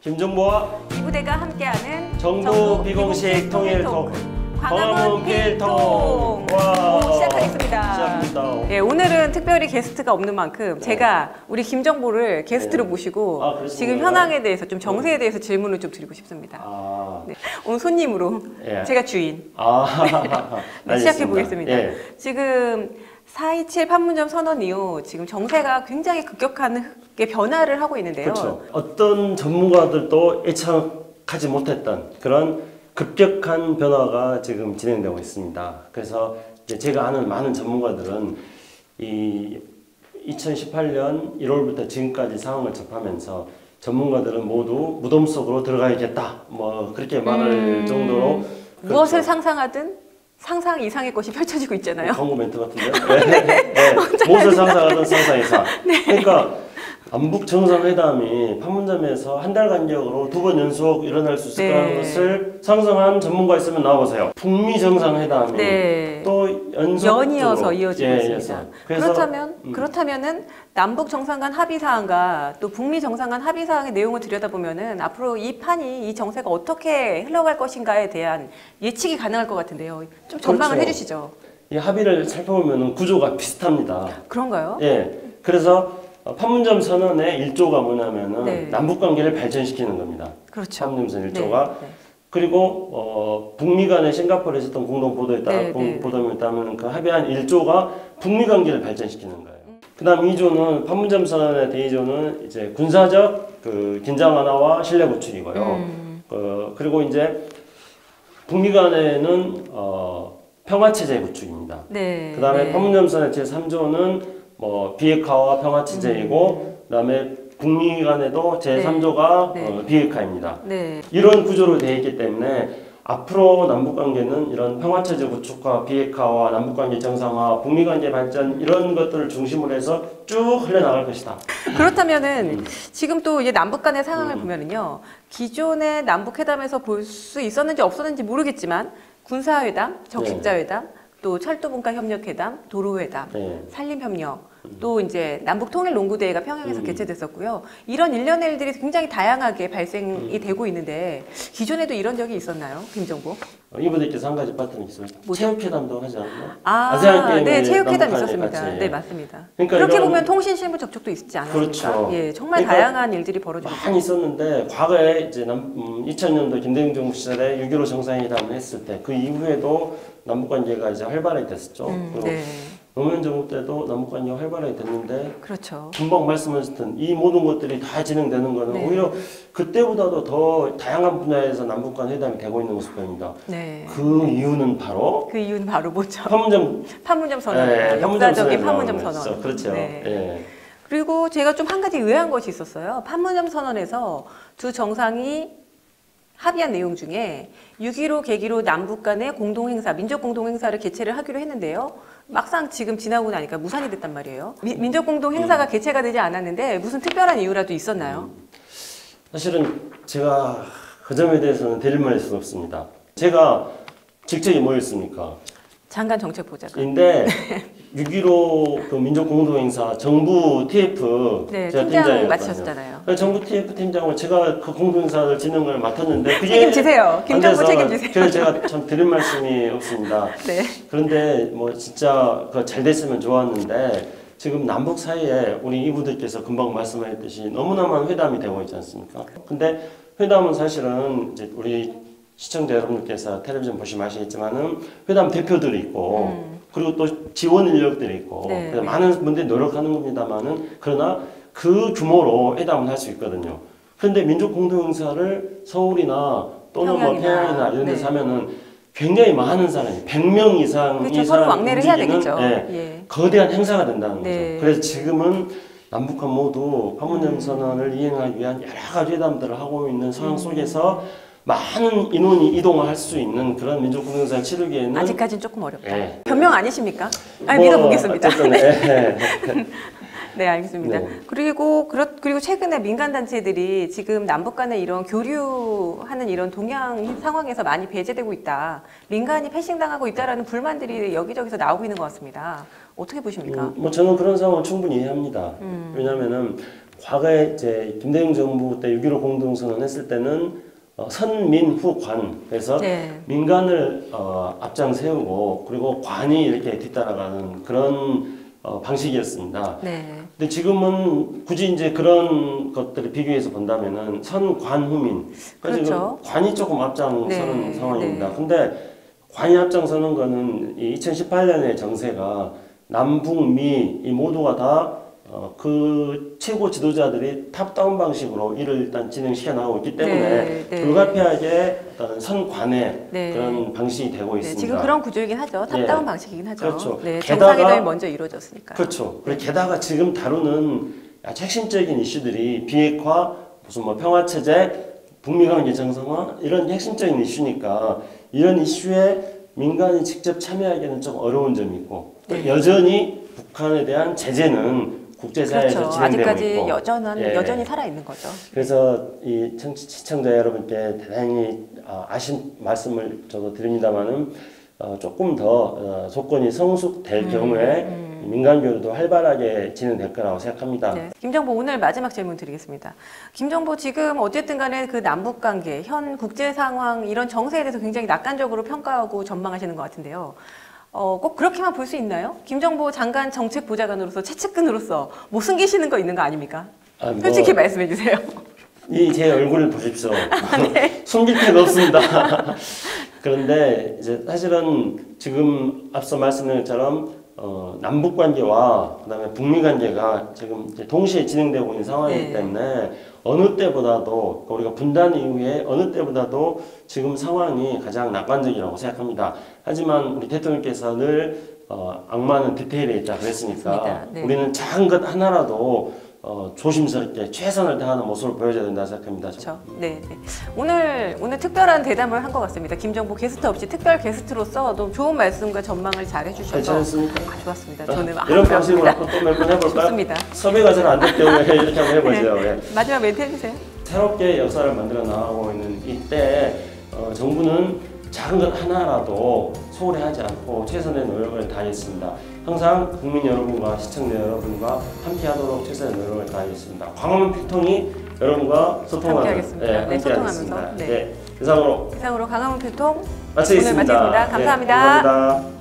김정보와 이 부대가 함께하는 정부 비공식 통일 토크 광화문 필통. 시작하겠습니다. 시작합니다. 네, 오늘은 특별히 게스트가 없는 만큼 제가 우리 김정보를 게스트로 모시고 지금 현황에 대해서 좀 정세에 대해서 질문을 좀 드리고 싶습니다. 네, 오늘 손님으로 제가 주인. 네, 시작해 보겠습니다. 지금 4.27 판문점 선언 이후 지금 정세가 굉장히 급격하게 변화를 하고 있는데요. 그렇죠. 어떤 전문가들도 예측하지 못했던 그런 급격한 변화가 지금 진행되고 있습니다. 그래서 이제 제가 아는 많은 전문가들은 이 2018년 1월부터 지금까지 상황을 접하면서 전문가들은 모두 무덤 속으로 들어가야겠다. 뭐 그렇게 말할 정도로 무엇을 상상하든 상상 이상의 것이 펼쳐지고 있잖아요. 광고 멘트 같은데? 무엇을 상상하든 상상 이상. 그러니까 남북 정상회담이 판문점에서 한 달 간격으로 2번 연속 일어날 수 있을 거라는 것을 상상한 전문가 있으면 나와보세요. 북미 정상회담이 또 연이어서 이어지고 있습니다. 그렇다면은 남북 정상 간 합의 사항과 또 북미 정상 간 합의 사항의 내용을 들여다보면은 앞으로 이 판이 이 정세가 어떻게 흘러갈 것인가에 대한 예측이 가능할 것 같은데요. 좀 전망을 해주시죠. 이 합의를 살펴보면 구조가 비슷합니다. 그런가요? 예. 그래서 판문점 선언의 1조가 뭐냐면은 남북 관계를 발전시키는 겁니다. 그렇죠. 판문점 1조가. 그리고 북미 간에 싱가포르에 있었던 공동 보도에 따라 보도에 따르면 그 합의한 1조가 북미 관계를 발전시키는 거예요. 그다음 2조는 판문점 선언의 대2조는 이제 군사적 그 긴장 완화와 신뢰 구축이고요. 그리고 이제 북미 간에는 평화 체제 구축입니다. 그다음에 판문점 선언의 제3조는 뭐 비핵화와 평화 체제이고 그다음에 북미 간에도 제3조가 비핵화입니다. 이런 구조로 되어 있기 때문에 앞으로 남북 관계는 이런 평화 체제 구축과 비핵화와 남북 관계 정상화, 북미 관계 발전 이런 것들을 중심으로 해서 쭉 흘러나갈 것이다. 그렇다면은 지금 또 이제 남북 간의 상황을 보면은요. 기존의 남북 회담에서 볼 수 있었는지 없었는지 모르겠지만 군사회담, 적십자회담 또 철도분과 협력회담, 도로회담, 산림협력, 또 이제 남북통일농구대회가 평양에서 개최됐었고요. 이런 일련의 일들이 굉장히 다양하게 발생이 되고 있는데 기존에도 이런 적이 있었나요, 김정보? 이분들께서 한 가지 빠뜨는 있어요. 체육회담도 하지 않나요? 네, 체육회담 있었습니다. 네, 맞습니다. 그러니까 그렇게 보면 통신 실무 접촉도 있지 않았습니까? 그렇죠. 예, 정말 다양한 일들이 벌어지고 많이 있었는데 과거에 이제 2000년도 김대중 정부 시절에 6.15 정상회담을 했을 때 그 이후에도 남북 관계가 이제 활발하게 됐었죠. 노무현 정부 때도 남북 관계가 활발하게 됐는데, 금방 말씀하셨던 이 모든 것들이 다 진행되는 거는 오히려 그때보다도 더 다양한 분야에서 남북 간 회담이 되고 있는 모습 보입니다. 그 이유는 바로 뭐죠? 판문점 선언, 역사적인 판문점 선언. 그렇죠. 그리고 제가 좀 한 가지 의아한 것이 있었어요. 판문점 선언에서 두 정상이 합의한 내용 중에 6.15 계기로 남북 간의 공동행사, 민족 공동행사를 개최를 하기로 했는데요. 막상 지금 지나고 나니까 무산이 됐단 말이에요. 민족 공동행사가 개최가 되지 않았는데 무슨 특별한 이유라도 있었나요? 사실은 제가 그 점에 대해서는 드릴 말일 수는 없습니다. 제가 직책이 뭐였습니까? 장관 정책보좌관. 인데 6.15 그 민족 공동행사 정부 TF 제가 팀장 맡으셨잖아요. 정부 TF 팀장을 제가 그 공동행사를 진행을 맡았는데 그게 책임지세요. 김정보 책임지세요. 그래서 제가 참 드릴 말씀이 없습니다. 그런데 뭐 진짜 잘 됐으면 좋았는데 지금 남북 사이에 우리 이분들께서 금방 말씀하셨듯이 너무나 많은 회담이 되고 있지 않습니까? 근데 회담은 사실은 이제 우리 시청자 여러분들께서 텔레비전 보시면 아시겠지만은 회담 대표들이 있고 그리고 또 지원 인력들이 있고 많은 분들이 노력하는 겁니다만은 그러나 그 규모로 회담을 할 수 있거든요. 그런데 민족 공동행사를 서울이나 또는 뭐 평양이나 이런 데서 하면은 굉장히 많은 사람이 100명 이상 이 사람 움직이는 거대한 행사가 된다는 거죠. 그래서 지금은 남북한 모두 판문점 선언을 이행하기 위한 여러 가지 회담들을 하고 있는 상황 속에서 많은 인원이 이동을 할 수 있는 그런 민족공동행사를 치르기에는 아직까지는 조금 어렵다. 변명 아니십니까? 믿어보겠습니다. 네, 알겠습니다. 그리고 최근에 민간 단체들이 지금 남북 간의 이런 교류하는 이런 동향 상황에서 많이 배제되고 있다. 민간이 패싱당하고 있다라는 불만들이 여기저기서 나오고 있는 것 같습니다. 어떻게 보십니까? 저는 그런 상황을 충분히 이해합니다. 왜냐하면은 과거에 이제 김대중 정부 때 6.15 공동선언 했을 때는 선민후관 그래서 네. 민간을 앞장 세우고 그리고 관이 이렇게 뒤따라가는 그런 방식이었습니다. 네. 근데 지금은 굳이 이제 그런 것들을 비교해서 본다면은 선관후민 그래서 그렇죠. 지금 관이 조금 앞장서는 네, 상황입니다. 네. 근데 관이 앞장서는 거는 이 2018년의 정세가 남북미 이 모두가 다 그 최고 지도자들이 탑다운 방식으로 일을 일단 진행시켜 나가고 있기 때문에 네, 네. 불가피하게 어떤 선관의 네. 그런 방식이 되고 네, 있습니다. 지금 그런 구조이긴 하죠. 탑다운 예. 방식이긴 하죠. 그렇죠. 네, 게다가- 정상회담이 먼저 이루어졌으니까. 그렇죠. 그리고 게다가 지금 다루는 아주 핵심적인 이슈들이 비핵화, 무슨 뭐 평화체제, 북미관계 정상화 이런 핵심적인 이슈니까 이런 이슈에 민간이 직접 참여하기는 좀 어려운 점이 있고 네. 여전히 북한에 대한 제재는 국제사회에서 그렇죠. 진행되고 아직까지 있고 여전히 살아 있는 거죠. 그래서 이 시청자 여러분께 대단히 아신 말씀을 저도 드립니다만은 조금 더 조건이 성숙될 경우에 민간 교류도 활발하게 진행될 거라고 생각합니다. 네. 김정보 오늘 마지막 질문 드리겠습니다. 김정보 지금 어쨌든 간에 그 남북 관계, 현 국제 상황 이런 정세에 대해서 굉장히 낙관적으로 평가하고 전망하시는 것 같은데요. 꼭 그렇게만 볼 수 있나요? 김정보 장관 정책 보좌관으로서 최측근으로서 뭐 숨기시는 거 있는 거 아닙니까? 솔직히 말씀해 주세요. 이 제 얼굴을 보십시오. 네. 숨길 필요 없습니다. 그런데 이제 사실은 지금 앞서 말씀드린 것처럼 남북 관계와 그다음에 북미 관계가 지금 이제 동시에 진행되고 있는 상황이기 네. 때문에 어느 때보다도 우리가 분단 이후에 어느 때보다도 지금 상황이 가장 낙관적이라고 생각합니다. 하지만 우리 대통령께서 늘 악마는 디테일에 있다 그랬으니까 맞습니다. 네. 우리는 작은 것 하나라도 조심스럽게 최선을 다하는 모습을 보여줘야 된다 생각합니다. 그렇죠. 네, 네. 오늘 특별한 대담을 한 것 같습니다. 김정보 게스트 없이 특별 게스트로서 너무 좋은 말씀과 전망을 잘 해주셔서 괜찮습니까? 좋았습니다. 저는 이런 방식으로 한번 또 몇 번 해볼까요? 좋습니다. 섭외가 잘 안 될 경우에 이렇게 한번 해보죠. 예. 마지막 멘트 해주세요. 새롭게 역사를 만들어 나가고 있는 이때 정부는 작은 것 하나라도 소홀히 하지 않고 최선의 노력을 다하겠습니다. 항상 국민 여러분과 시청자 여러분과 함께하도록 최선의 노력을 다하겠습니다. 광화문 필통이 여러분과 소통하는 함께하겠습니다. 네, 함께하겠습니다. 소통하면서. 네. 네, 이상으로 이상으로 강화문 교통 마치겠습니다. 오늘 마치겠습니다. 네, 감사합니다. 감사합니다.